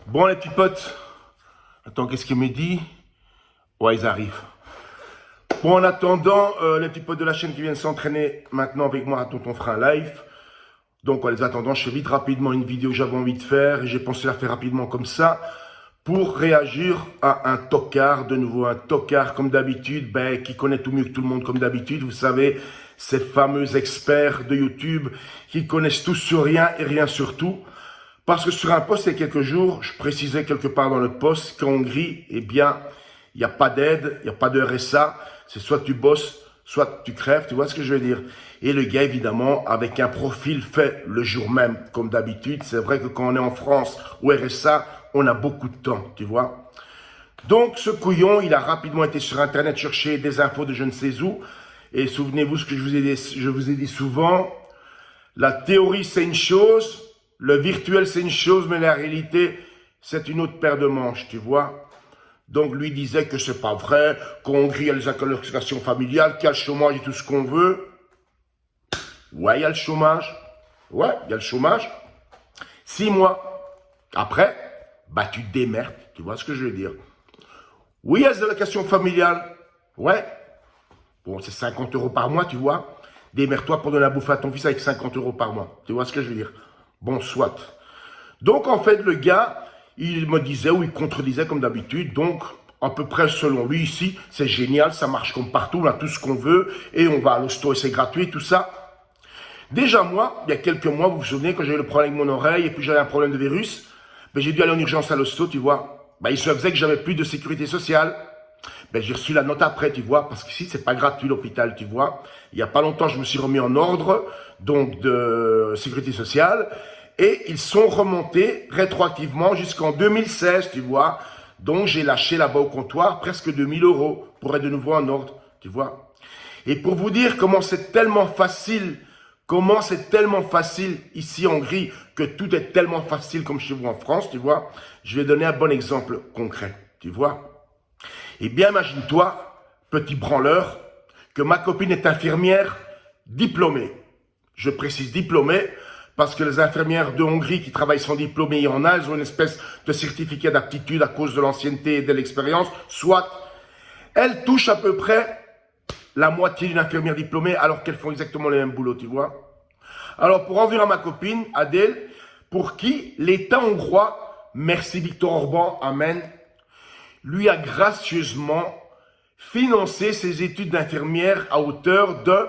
Bon, les petits potes, attends, qu'est-ce qu'il me dit? Ouais, ils arrivent. Bon, en attendant, les petits potes de la chaîne qui viennent s'entraîner maintenant avec moi à Tonton fera un live. Donc, en les attendant, je fais vite rapidement une vidéo que j'avais envie de faire et j'ai pensé la faire rapidement comme ça pour réagir à un tocard, de nouveau un tocard comme d'habitude, qui connaît tout mieux que tout le monde comme d'habitude. Vous savez, ces fameux experts de YouTube qui connaissent tout sur rien et rien sur tout. Parce que sur un post il y a quelques jours, je précisais quelque part dans le post qu'en Hongrie, eh bien, il n'y a pas d'aide, il n'y a pas de RSA. C'est soit tu bosses, soit tu crèves, tu vois ce que je veux dire. Et le gars, évidemment, avec un profil fait le jour même, comme d'habitude. C'est vrai que quand on est en France ou RSA, on a beaucoup de temps, tu vois. Donc, ce couillon, il a rapidement été sur Internet chercher des infos de je ne sais où. Et souvenez-vous ce que je vous ai dit souvent. La théorie, c'est une chose. Le virtuel, c'est une chose, mais la réalité, c'est une autre paire de manches, tu vois. Donc, lui disait que c'est pas vrai, qu'en Hongrie, il y a les allocations familiales, qu'il y a le chômage et tout ce qu'on veut. Ouais, il y a le chômage. Ouais, il y a le chômage. 6 mois. Après, tu te démerdes, tu vois ce que je veux dire. Oui, il y a les allocations familiales. Ouais. Bon, c'est 50 € par mois, tu vois. Démerde-toi pour donner la bouffe à ton fils avec 50 € par mois. Tu vois ce que je veux dire. Bon, soit. Donc, en fait, le gars, il me disait ou il contredisait comme d'habitude. Donc, à peu près selon lui, ici, c'est génial, ça marche comme partout, on a tout ce qu'on veut, et on va à l'hosto et c'est gratuit, tout ça. Déjà, moi, il y a quelques mois, vous vous souvenez, quand j'ai eu le problème avec mon oreille, et puis j'avais un problème de virus, j'ai dû aller en urgence à l'hosto, tu vois. Il se faisait que j'avais plus de sécurité sociale. J'ai reçu la note après, tu vois, parce qu'ici, c'est pas gratuit l'hôpital, tu vois. Il n'y a pas longtemps, je me suis remis en ordre, donc de sécurité sociale, et ils sont remontés rétroactivement jusqu'en 2016, tu vois. Donc, j'ai lâché là-bas au comptoir presque 2000 € pour être de nouveau en ordre, tu vois. Et pour vous dire comment c'est tellement facile ici en Hongrie, que tout est tellement facile comme chez vous en France, tu vois, je vais donner un bon exemple concret, tu vois. Eh bien, imagine-toi, petit branleur, que ma copine est infirmière diplômée. Je précise diplômée, parce que les infirmières de Hongrie qui travaillent sans diplôme, il y en a, elles ont une espèce de certificat d'aptitude à cause de l'ancienneté et de l'expérience, soit elles touchent à peu près la moitié d'une infirmière diplômée alors qu'elles font exactement le même boulot, tu vois. Alors, pour en venir à ma copine, Adèle, pour qui l'État hongrois, merci Viktor Orban, amen, lui a gracieusement financé ses études d'infirmière à hauteur de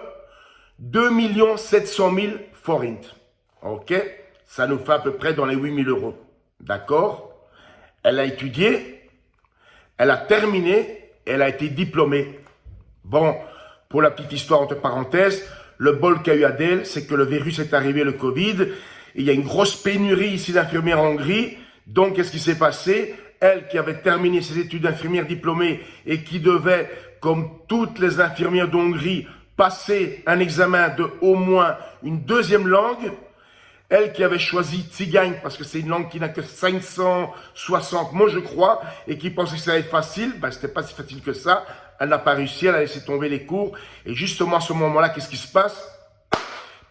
2 700 000 forints. Ok? Ça nous fait à peu près dans les 8 000 €. D'accord? Elle a étudié, elle a terminé, elle a été diplômée. Bon, pour la petite histoire entre parenthèses, le bol qu'a eu Adèle, c'est que le virus est arrivé, le Covid, et il y a une grosse pénurie ici d'infirmières en Hongrie. Donc, qu'est-ce qui s'est passé? Elle qui avait terminé ses études d'infirmière diplômée et qui devait, comme toutes les infirmières d'Hongrie, passer un examen de au moins une deuxième langue, elle qui avait choisi Tsigagne parce que c'est une langue qui n'a que 560 mots, je crois, et qui pensait que ça allait être facile, c'était pas si facile que ça. Elle n'a pas réussi, elle a laissé tomber les cours. Et justement, à ce moment-là, qu'est-ce qui se passe?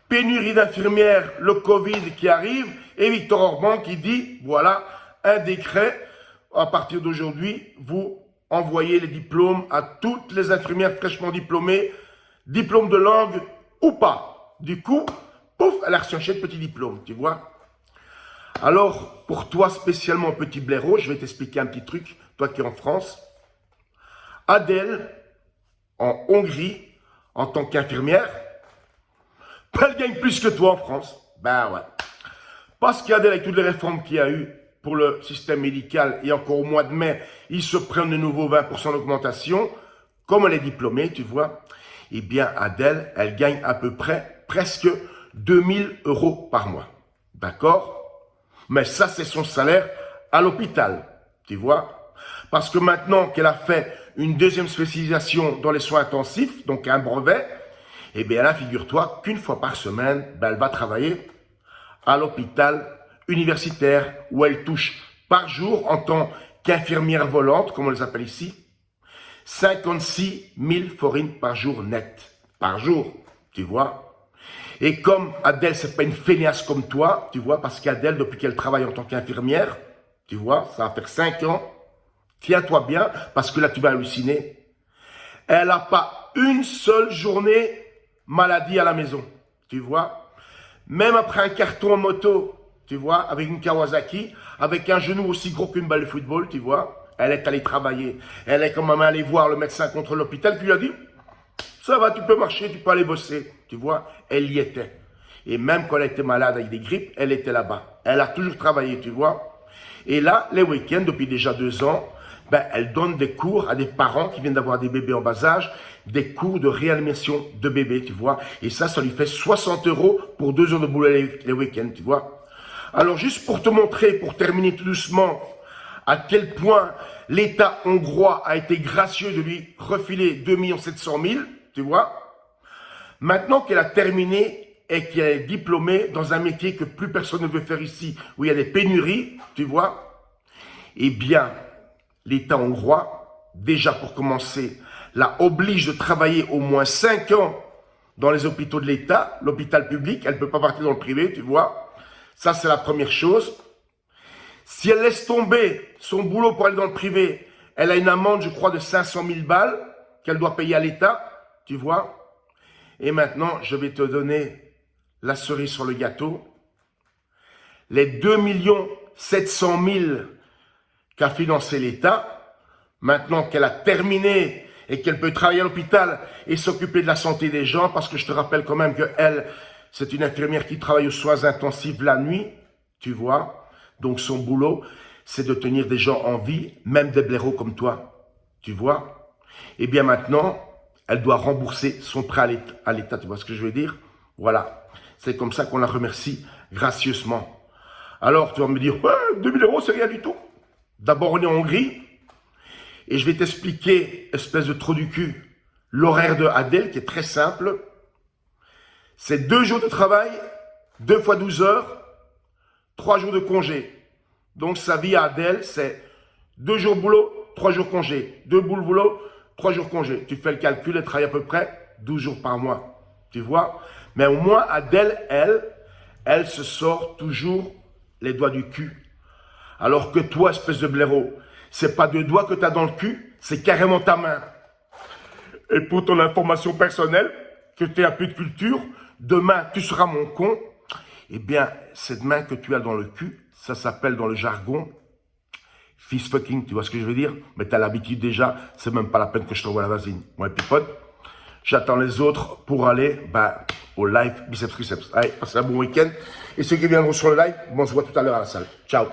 Pénurie d'infirmières, le Covid qui arrive, et Viktor Orban qui dit, voilà, un décret, à partir d'aujourd'hui, vous envoyez les diplômes à toutes les infirmières fraîchement diplômées, diplôme de langue ou pas. Du coup, pouf, elle a reçu un chèque petit diplôme, tu vois. Alors, pour toi spécialement, petit blaireau, je vais t'expliquer un petit truc, toi qui es en France. Adèle, en Hongrie, en tant qu'infirmière, elle gagne plus que toi en France. Ouais. Parce qu'Adèle, avec toutes les réformes qu'il y a eu pour le système médical, et encore au mois de mai, ils se prennent de nouveau 20% d'augmentation, comme elle est diplômée, tu vois, eh bien, Adèle, elle gagne à peu près presque 2000 € par mois. D'accord? Mais ça, c'est son salaire à l'hôpital, tu vois? Parce que maintenant qu'elle a fait une deuxième spécialisation dans les soins intensifs, donc un brevet, eh bien là, figure-toi qu'une fois par semaine, elle va travailler à l'hôpital universitaire où elle touche par jour, en tant qu'infirmière volante, comme on les appelle ici, 56 000 forints par jour net. Par jour, tu vois. Et comme Adèle, c'est pas une feignasse comme toi, tu vois, parce qu'Adèle, depuis qu'elle travaille en tant qu'infirmière, Tu vois, ça va faire 5 ans. Tiens-toi bien, parce que là, tu vas halluciner. Elle n'a pas une seule journée maladie à la maison. Tu vois, même après un carton en moto, tu vois, avec une Kawasaki, avec un genou aussi gros qu'une balle de football, tu vois, elle est allée travailler. Elle est quand même allée voir le médecin contre l'hôpital qui lui a dit, ça va, tu peux marcher, tu peux aller bosser. Tu vois, elle y était. Et même quand elle était malade avec des grippes, elle était là-bas. Elle a toujours travaillé, tu vois. Et là, les week-ends, depuis déjà 2 ans, ben, elle donne des cours à des parents qui viennent d'avoir des bébés en bas âge, des cours de réanimation de bébés, tu vois. Et ça lui fait 60 € pour 2 heures de boulot les week-ends, tu vois. Alors, juste pour te montrer, pour terminer tout doucement, à quel point l'État hongrois a été gracieux de lui refiler 2 700 000, tu vois. Maintenant qu'elle a terminé et qu'elle est diplômée dans un métier que plus personne ne veut faire ici, où il y a des pénuries, tu vois, eh bien, l'État hongrois, déjà pour commencer, la oblige de travailler au moins 5 ans dans les hôpitaux de l'État, l'hôpital public, elle ne peut pas partir dans le privé, tu vois. Ça, c'est la première chose. Si elle laisse tomber son boulot pour aller dans le privé, elle a une amende, je crois, de 500 000 balles qu'elle doit payer à l'État, tu vois. Et maintenant, je vais te donner la cerise sur le gâteau. Les 2 700 000 qu'a financé l'État, maintenant qu'elle a terminé et qu'elle peut travailler à l'hôpital et s'occuper de la santé des gens, parce que je te rappelle quand même qu'elle, c'est une infirmière qui travaille aux soins intensifs la nuit, tu vois. Donc son boulot, c'est de tenir des gens en vie, même des blaireaux comme toi, tu vois. Et bien maintenant, elle doit rembourser son prêt à l'État, tu vois ce que je veux dire? Voilà, c'est comme ça qu'on la remercie gracieusement. Alors, tu vas me dire, ouais, 2 000 €, c'est rien du tout. D'abord, on est en Hongrie, et je vais t'expliquer, espèce de trou du cul, l'horaire de Adèle, qui est très simple. C'est 2 jours de travail, 2 fois 12 heures, 3 jours de congé. Donc, sa vie à Adèle, c'est 2 jours boulot, 3 jours congé. 2 boules boulot, 3 jours congé. Tu fais le calcul, elle travaille à peu près 12 jours par mois. Tu vois? Mais au moins, Adèle, elle se sort toujours les doigts du cul. Alors que toi, espèce de blaireau, c'est pas 2 doigts que tu as dans le cul, c'est carrément ta main. Et pour ton information personnelle, que tu as plus de culture, demain, tu seras mon con. Eh bien, cette main que tu as dans le cul, ça s'appelle dans le jargon fist fucking, tu vois ce que je veux dire? Mais tu as l'habitude déjà, c'est même pas la peine que je t'envoie la vasine. Ouais, pipote. J'attends les autres pour aller au live biceps triceps. Allez, passez un bon week-end. Et ceux qui viendront sur le live, on se voit tout à l'heure à la salle. Ciao.